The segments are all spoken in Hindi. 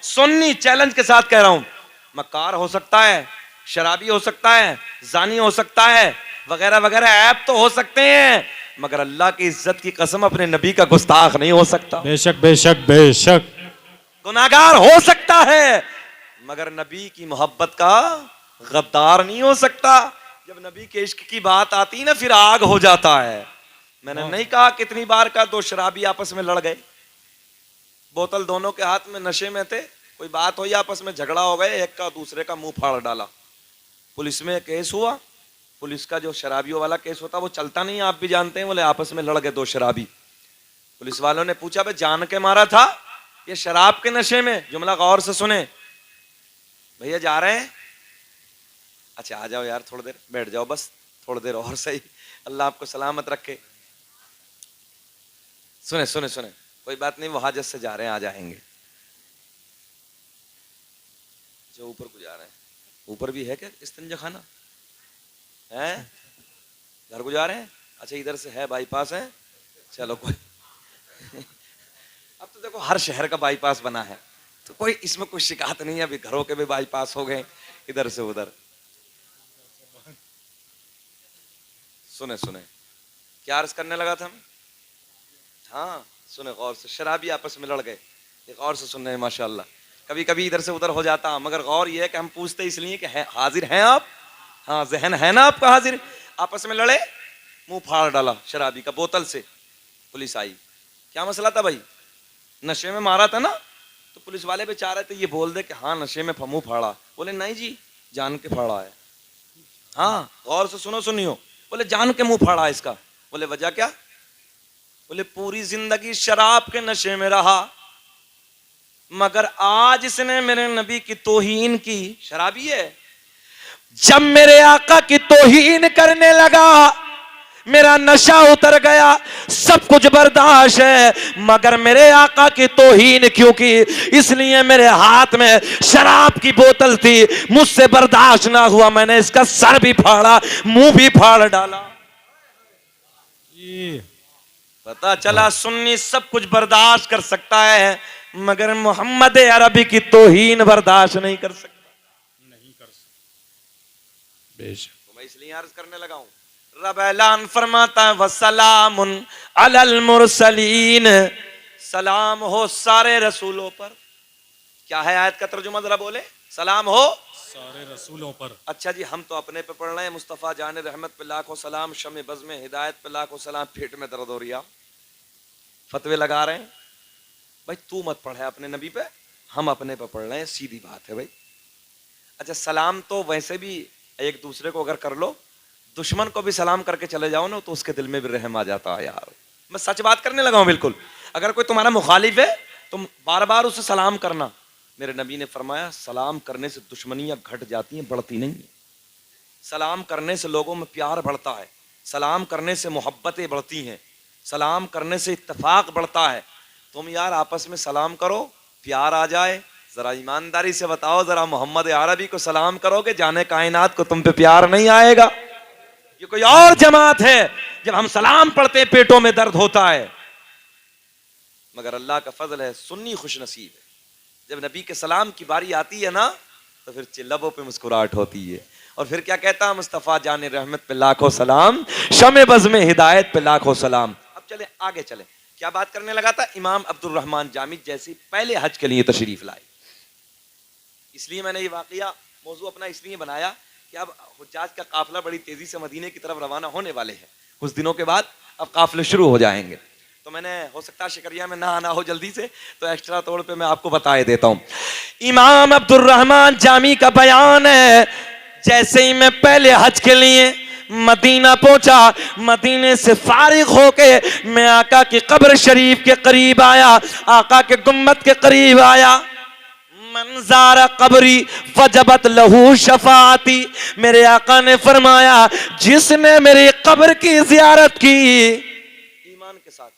सुन्नी चैलेंज के साथ कह रहा हूं, मक्कार हो सकता है, शराबी हो सकता है, जानी हो सकता है, वगैरह वगैरह ऐप तो हो सकते हैं, मगर अल्लाह की इज्जत की कसम अपने नबी का गुस्ताख नहीं हो सकता। बेशक बेशक बेशक। गुनाहगार हो सकता है मगर नबी की मोहब्बत का गद्दार नहीं हो सकता। जब नबी के इश्क की बात आती ना फिर आग हो जाता है। मैंने नहीं कहा कितनी बार का दो शराबी आपस में लड़ गए, बोतल दोनों के हाथ में, नशे में थे, कोई बात हुई, आपस में झगड़ा हो गए, एक का दूसरे का मुंह फाड़ डाला, पुलिस में केस हुआ। पुलिस का जो शराबियों वाला केस होता वो चलता नहीं, आप भी जानते हैं, बोले आपस में लड़ गए दो शराबी। पुलिस वालों ने पूछा भाई जान के मारा था ये शराब के नशे में? जुमला गौर से सुने। भैया जा रहे हैं? अच्छा आ जाओ यार, थोड़ी देर बैठ जाओ, बस थोड़ी देर और सही, अल्लाह आपको सलामत रखे। सुने सुने सुने, कोई बात नहीं, वो हाजत से जा रहे हैं, आ जाएंगे। जो ऊपर को जा रहे हैं, ऊपर भी है क्या इस्तिंजा खाना है? घर को जा रहे हैं? अच्छा इधर से है, बाईपास है, चलो कोई अब तो देखो हर शहर का बाईपास बना है, तो कोई इसमें कोई शिकायत नहीं है। अभी घरों के भी बाईपास हो गए इधर से उधर। सुने सुने, क्या अर्ज करने लगा था मैं? हाँ सुने गौर से, शराबी आपस में लड़ गए, एक और से सुन रहे हैं माशाल्लाह। कभी कभी इधर से उधर हो जाता, मगर गौर ये है कि हम पूछते इसलिए कि हाजिर हैं आप, हाँ जहन है ना आपका हाजिर। आपस में लड़े, मुंह फाड़ डाला शराबी का बोतल से। पुलिस आई, क्या मसला था भाई? नशे में मारा था ना? तो पुलिस वाले बेचारे थे, ये बोल दे कि हाँ नशे में मुंह फाड़ा। बोले नहीं जी जान के फाड़ा है। हाँ गौर से सुनो सुनियो, बोले जान के मुंह फाड़ा है इसका। बोले वजह क्या? बोले पूरी जिंदगी शराब के नशे में रहा, मगर आज इसने मेरे नबी की तौहीन की। शराबी है, जब मेरे आका की तौहीन करने लगा मेरा नशा उतर गया, सब कुछ बर्दाश्त है, मगर मेरे आका की तौहीन क्यों की? इसलिए मेरे हाथ में शराब की बोतल थी, मुझसे बर्दाश्त ना हुआ, मैंने इसका सर भी फाड़ा, मुंह भी फाड़ डाला। पता चला सुन्नी सब कुछ बर्दाश्त कर सकता है, मगर मोहम्मद अरबी की तौहीन बर्दाश्त नहीं कर सकता। नहीं कर सकता। बेशक। तो मैं इसलिए अर्ज करने लगा हूं, रब ऐलान फरमाता है वसलामुन अलल मुरसलीन, सलाम हो सारे रसूलों पर। क्या है आयत का तर्जुमा जरा बोले? सलाम हो सारे रसूलों पर। अच्छा जी, हम तो अपने पे पढ़ रहे हैं, मुस्तफ़ा जान रहमत पे लाखों सलाम, शमे बज़ में हिदायत पे लाखों सलाम, पेट में दर्द हो रिया, फतवे लगा रहे हैं। भाई तू मत पढ़े अपने नबी पे, हम अपने पे पढ़ रहे हैं, सीधी बात है भाई। अच्छा सलाम तो वैसे भी एक दूसरे को अगर कर लो, दुश्मन को भी सलाम करके चले जाओ ना तो उसके दिल में भी रहम आ जाता है यार। मैं सच बात करने लगा हूं बिल्कुल। अगर कोई तुम्हारा मुखालिफ है तुम बार बार उसे सलाम करना। मेरे नबी ने फरमाया सलाम करने से दुश्मनियां घट जाती हैं, बढ़ती नहीं है। सलाम करने से लोगों में प्यार बढ़ता है, सलाम करने से मोहब्बतें बढ़ती हैं, सलाम करने से इत्तेफाक बढ़ता है। तुम यार आपस में सलाम करो, प्यार आ जाए। जरा ईमानदारी से बताओ, जरा मोहम्मद अरबी को सलाम करोगे, जाने कायनात को तुम पे प्यार नहीं आएगा। ये कोई और जमात है, जब हम सलाम पढ़ते पेटों में दर्द होता है। मगर अल्लाह का फजल है, सुन्नी खुश नसीब है, जब नबी के सलाम की बारी आती है ना तो फिर लबों पे मुस्कुराहट होती है। और फिर क्या कहता है, मुस्तफ़ा जान रहमत पे लाखों सलाम, शमे बज़ में हिदायत पे लाखों सलाम। अब चले आगे चले, क्या बात करने लगा था? इमाम अब्दुल रहमान जामी जैसी पहले हज के लिए तशरीफ लाए। इसलिए मैंने ये वाकया मौजू अपना इसलिए बनाया कि अब हुज्जाज का काफिला बड़ी तेजी से मदीने की तरफ रवाना होने वाले हैं। कुछ दिनों के बाद अब काफिले शुरू हो जाएंगे, तो मैंने हो सकता है शिकरिया में ना आना हो जल्दी से, तो एक्स्ट्रा तौर पे मैं आपको बताए देता हूँ। इमाम अब्दुल रहमान जामी का बयान है, जैसे ही मैं पहले हज के लिए मदीना पहुंचा, मदीने से फारिग होके मैं आका की कब्र शरीफ के करीब आया, आका के गुम्मत के करीब आया। मंजारा कबरी वजबत लहू शफाती, मेरे आका ने फरमाया जिसने मेरी कब्र की जियारत की, ईमान के साथ,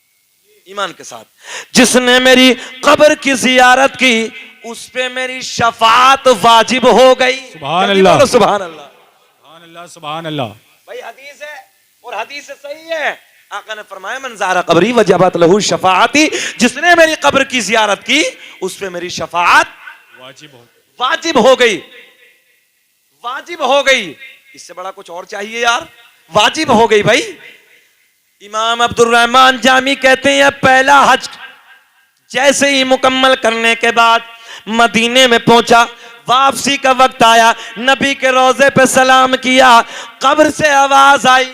ईमान के साथ, जिसने मेरी कब्र की जियारत की उस पे मेरी शफात वाजिब हो गई। सुभान अल्लाह, सुभान अल्लाह, सुभान अल्लाह, सुभान अल्लाह। भाई हदीस है और हदीस से सही है। आका ने फरमाया मंजारा कबरी वजबत लहू शफाती, जिसने मेरी कब्र की जियारत की उस पे मेरी शफात वाजिब हो वाजिब हो गई, वाजिब हो गई। इससे बड़ा कुछ और चाहिए यार? वाजिब हो गई भाई। इमाम अब्दुल रहमान जामी कहते हैं पहला हज जैसे ही मुकम्मल करने के बाद मदीने में पहुंचा, वापसी का वक्त आया, नबी के रोजे पे सलाम किया, कब्र से आवाज आई,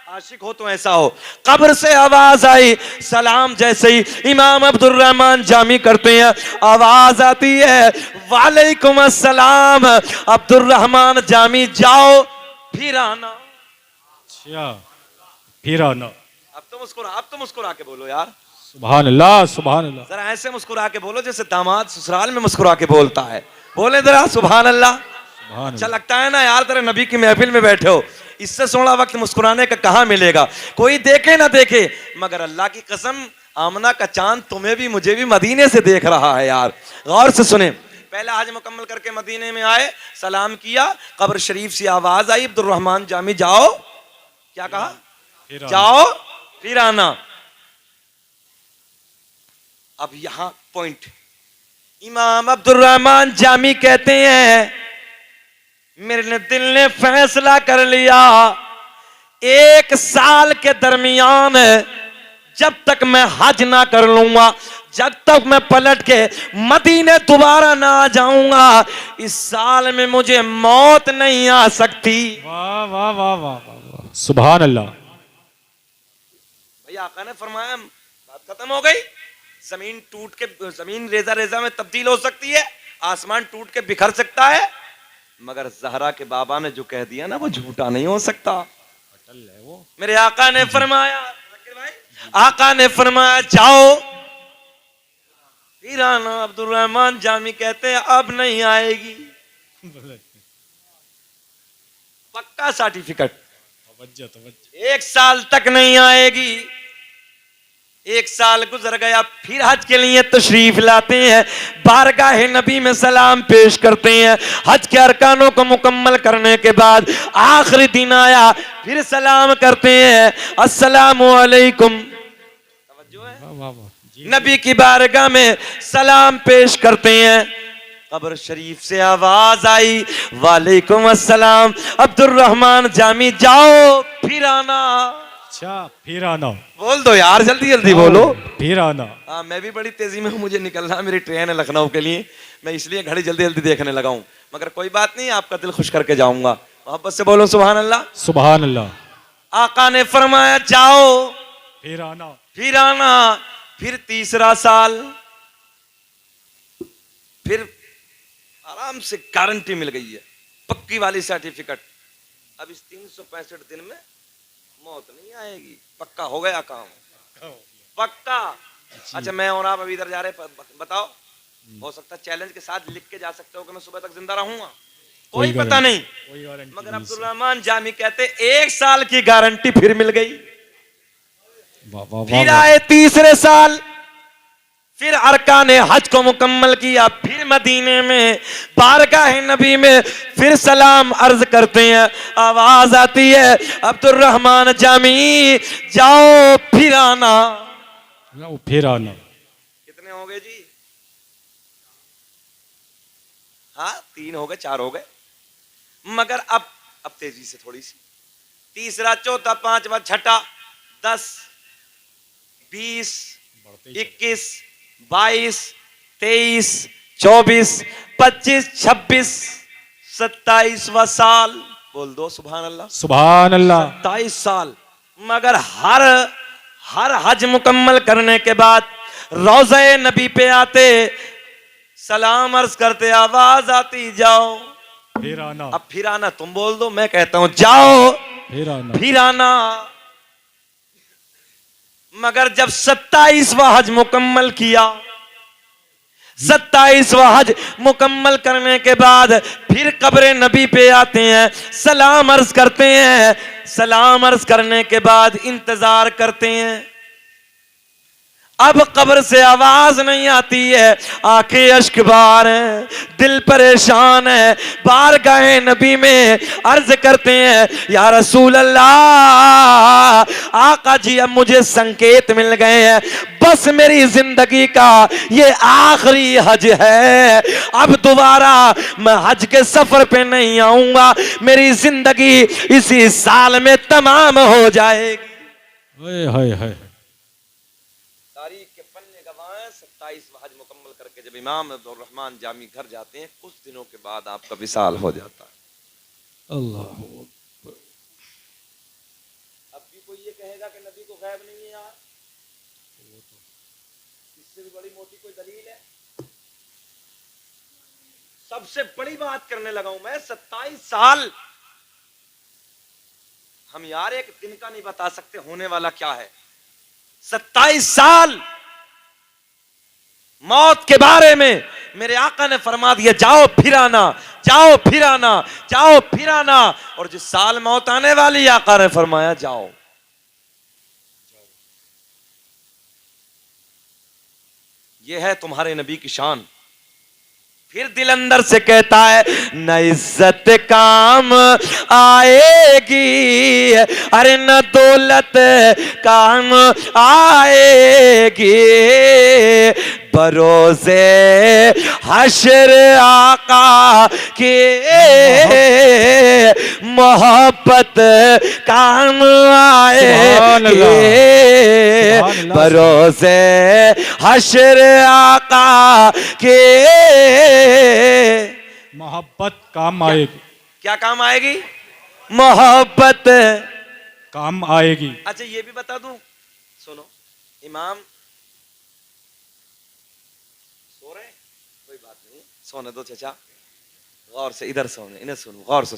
आशिक हो तो ऐसा हो, कब्र से आवाज आई, सलाम जैसे ही इमाम अब्दुल रहमान जामी करते हैं, आवाज आती है वालेकुम अस्सलाम। अब्दुल रहमान जामी जाओ फिर आना। अच्छा फिर आना। अब तो मुस्कुरा के बोलो यार, सुभान अल्लाह सुभान अल्लाह। जरा ऐसे मुस्कुरा के बोलो जैसे दामाद ससुराल में मुस्कुरा के बोलता है। बोले जरा सुभान अल्लाह। सुभान अच्छा लगता है ना यार, तेरे नबी की महफिल में बैठे हो, इससे सोना वक्त मुस्कुराने का कहां मिलेगा? कोई देखे ना देखे, मगर अल्लाह की कसम आमना का चांद तुम्हें भी मुझे भी मदीने से देख रहा है यार। गौर से सुने, पहला हज मुकम्मल करके मदीने में आए, सलाम किया, कब्र शरीफ से आवाज आई अब्दुल रहमान जामी जाओ, क्या कहा? फिर आना। जाओ फिर आना। अब यहां पॉइंट, इमाम अब्दुल रहमान जामी कहते हैं मेरे दिल ने फैसला कर लिया, 1 साल के दरमियान जब तक मैं हज ना कर लूंगा, जब तक मैं पलट के मदीने दोबारा ना आ जाऊंगा, इस साल में मुझे मौत नहीं आ सकती। वाह वाह वाह वाह वाह, सुभान अल्लाह। भैया आका ने फरमाया बात खत्म हो गई। जमीन टूट के, जमीन रेजा रेजा में तब्दील हो सकती है, आसमान टूट के बिखर सकता है, मगर जहरा के बाबा ने जो कह दिया ना वो झूठा नहीं हो सकता। अटल है वो। मेरे आका ने फरमाया, आका ने फरमाया जाओ फिर आना। अब्दुल रहमान जामी कहते हैं अब नहीं आएगी, पक्का सर्टिफिकेट, तवज्जो तवज्जो। 1 साल तक नहीं आएगी। 1 साल गुजर गया, फिर हज के लिए तशरीफ लाते हैं, बारगाह नबी में सलाम पेश करते हैं। हज के अरकानों को मुकम्मल करने के बाद आखिरी दिन आया, फिर सलाम करते हैं अस्सलामु अलैकुम। वाह वाह वाह। जी, नबी की बारगाह में सलाम पेश करते हैं, कब्र शरीफ से आवाज आई वालेकुम अस्सलाम। अब्दुल रहमान जामी जाओ फिर आना। अच्छा फिर आना। बोल दो यार, जल्दी जल्दी बोलो। फिर आना। हाँ मैं भी बड़ी तेजी में हूँ, मुझे निकलना है, मेरी ट्रेन है लखनऊ के लिए, मैं इसलिए घड़ी जल्दी जल्दी देखने लगा हूँ, मगर कोई बात नहीं, आपका दिल खुश करके जाऊंगा। मोहब्बत से बोलो सुभान अल्लाह। सुभान अल्लाह। आका ने फरमाया जाओ फिर आना। फिर आना। फिर तीसरा साल, फिर आराम से गारंटी मिल गई है, पक्की वाली सर्टिफिकेट, अब इस 365 दिन में मौत नहीं आएगी, पक्का हो गया काम, पक्का। अच्छा मैं और आप अभी इधर जा रहे, बताओ, हो सकता है चैलेंज के साथ लिख के जा सकते हो कि मैं सुबह तक जिंदा रहूंगा, कोई पता नहीं, मगर अब्दुल रहमान जामी कहते 1 साल की गारंटी फिर मिल गई। फिर आए तीसरे साल, फिर अरकान हज को मुकम्मल किया, फिर मदीने में बारगाह नबी में फिर सलाम अर्ज करते हैं, आवाज आती है अब्दुल रहमान जामी जाओ फिर आना। फिर आना। कितने हो गए जी? हाँ 3 हो गए, 4 हो गए, मगर अब तेजी से थोड़ी सी, तीसरा, चौथा, पांचवा, छठा, 10, 20, 21, 22, 23, 24, 25, 26, 27वां साल। बोल दो सुभान अल्लाह। सुभान अल्लाह। 27 साल, मगर हर हज मुकम्मल करने के बाद रोज़े नबी पे आते, सलाम अर्ज करते, आवाज आती जाओ फिर आना। अब फिर आना, तुम बोल दो, मैं कहता हूं जाओ फिर आना। फिर आना। मगर जब 27वां हज मुकम्मल किया, 27वां हज मुकम्मल करने के बाद फिर कब्र नबी पे आते हैं, सलाम अर्ज करते हैं, सलाम अर्ज करने के बाद इंतजार करते हैं, अब कब्र से आवाज नहीं आती है, आंखें अश्कबार हैं, दिल परेशान है। बार गए नबी में अर्ज करते हैं, या रसूल अल्लाह, आका जी अब मुझे संकेत मिल गए हैं, बस मेरी जिंदगी का ये आखिरी हज है, अब दोबारा मैं हज के सफर पे नहीं आऊंगा, मेरी जिंदगी इसी साल में तमाम हो जाएगी। हाय हाय हाय। तारीख के पन्ने गवाह 27 हज मुकम्मल करके जब इमाम अब्दुल रहमान जामी घर जाते हैं, कुछ दिनों के बाद आपका विसाल हो जाता है। अल्लाह। अब भी कोई ये कहेगा कि नबी को गैब नहीं है यार, इससे भी बड़ी मोटी कोई दलील है? सबसे बड़ी बात करने लगा हूं मैं, 27 साल हम यार एक दिन का नहीं बता सकते होने वाला क्या है। 27 साल मौत के बारे में मेरे आका ने फरमा दिया, जाओ फिर आना, जाओ फिर आना, जाओ फिर आना। और जिस साल मौत आने वाली, आका ने फरमाया जाओ। यह है तुम्हारे नबी की शान। फिर दिल अंदर से कहता है, न इज्जत काम आएगी, अरे न दौलत काम आएगी, बरोज़े हश्र आका के मोहब्बत काम आएगी, बरोज़े हश्र आका के मोहब्बत काम आएगी। क्या काम आएगी? मोहब्बत काम आएगी। अच्छा ये भी बता दूं, सुनो, इमाम सो रहे, कोई बात नहीं, सोने दो चचा, गौर से इधर सोने, इन्हें सुनो, गौर से सुनो।